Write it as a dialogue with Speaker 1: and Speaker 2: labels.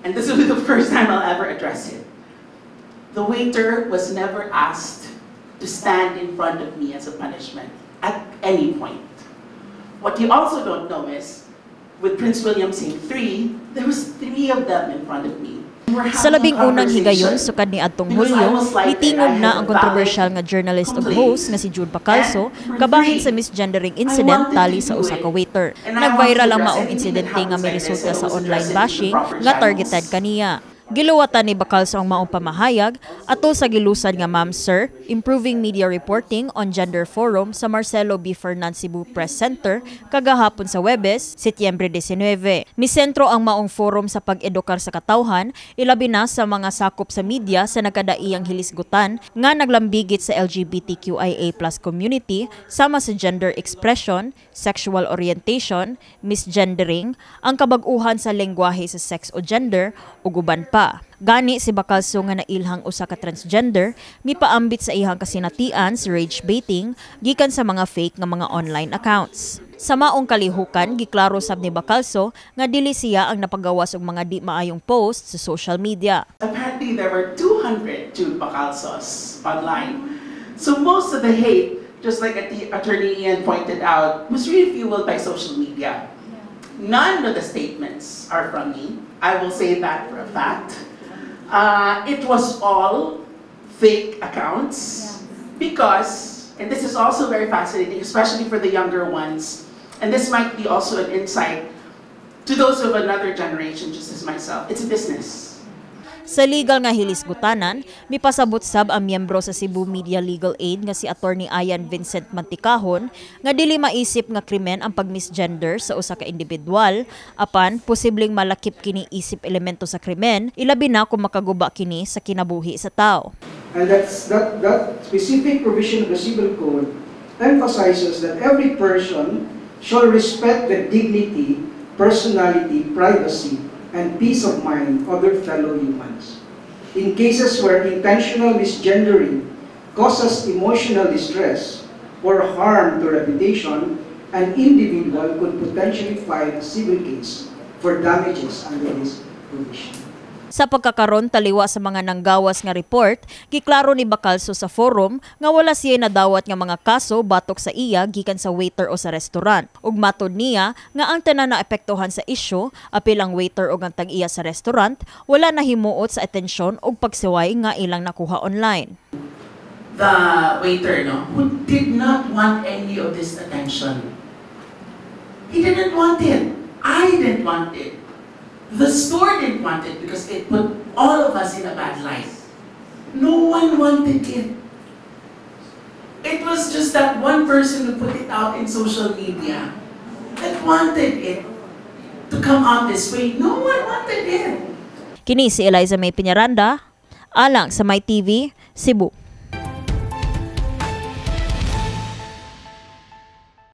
Speaker 1: and this will be the first time I'll ever address it. The waiter was never asked to stand in front of me as a punishment at any point. What you also don't know is, with Prince William saying 3, there was 3 of them in front of me.
Speaker 2: Sa labing unang higayon sukad ni adtong Hulyo, mitingog na ang controversial nga journalist ug host nga si Jude Bacalzo kabahin sa misgendering incident tali sa usa ka waiter. Nag-viral ang maong insidente nga may resulta sa online bashing nga targeted kaniya. Giluwatan ni Bacalzo ang maong pamahayag atol sa gilusan nga Ma'am Sir, Improving Media Reporting on Gender Forum sa Marcelo B. Fernan Cebu Press Center kagahapon sa Huwebes, Setyembre 19. Misentro ang maong forum sa pag-edukar sa katawhan, ilabi na sa mga sakop sa media sa nagkadaiyang hilisgutan nga naglambigit sa LGBTQIA+ community sama sa gender expression, sexual orientation, misgendering, ang kabag-uhan sa lengguwahe sa sex o gender ug uban pa. Gani si Bacalzo nga nailhang usa ka transgender mipaambit sa ihang kasinatian si rage baiting gikan sa mga fake nga mga online accounts. Sa maong kalihukan, giklaro sab ni Bacalzo nga dili siya ang napagawas og mga di maayong post sa social media.
Speaker 1: Apparently there were 200 Jude Bacalzos online. So most of the hate, just like Attorney Ian pointed out, was really fueled by social media. None of the statements are from me. I will say that for a fact. It was all fake accounts because, and this is also very fascinating, especially for the younger ones, and this might be also an insight to those of another generation, just as myself, it's a business.
Speaker 2: Sa legal nga hilisgutanan, mipasabot sab ang miyembro sa Cebu Media Legal Aid nga si Attorney Ian Vincent Manticahon nga dili maisip nga krimen ang pagmisgender sa usa ka individual, apan posibleng malakip kini isip elemento sa krimen, ilabi na kung makaguba kini sa kinabuhi sa tao.
Speaker 3: And that specific provision of the Civil Code emphasizes that every person shall respect the dignity, personality, privacy, and peace of mind of their fellow humans. In cases where intentional misgendering causes emotional distress or harm to reputation, an individual could potentially file a civil case for damages under this provision.
Speaker 2: Sa pagkakaron taliwa sa mga nanggawas nga report, giklaro ni Bacalzo sa forum nga wala siya nadawat nga mga kaso batok sa iya gikan sa waiter o sa restaurant. Ug matod niya nga ang tanan na apektuhan sa isyu, apil ang waiter o ang tag-iya sa restaurant, wala na himuot sa atensyon ug pagsiway nga ilang nakuha online.
Speaker 1: The waiter, who did not want any of this attention. He didn't want it. I didn't want it. The store didn't want it because it put all of us in a bad light. No one wanted it. It was just that one person who put it out in social media that wanted it to come out this way. No one wanted it.
Speaker 2: Kini si Eliza May Piñaranda, alang sa My TV, Cebu.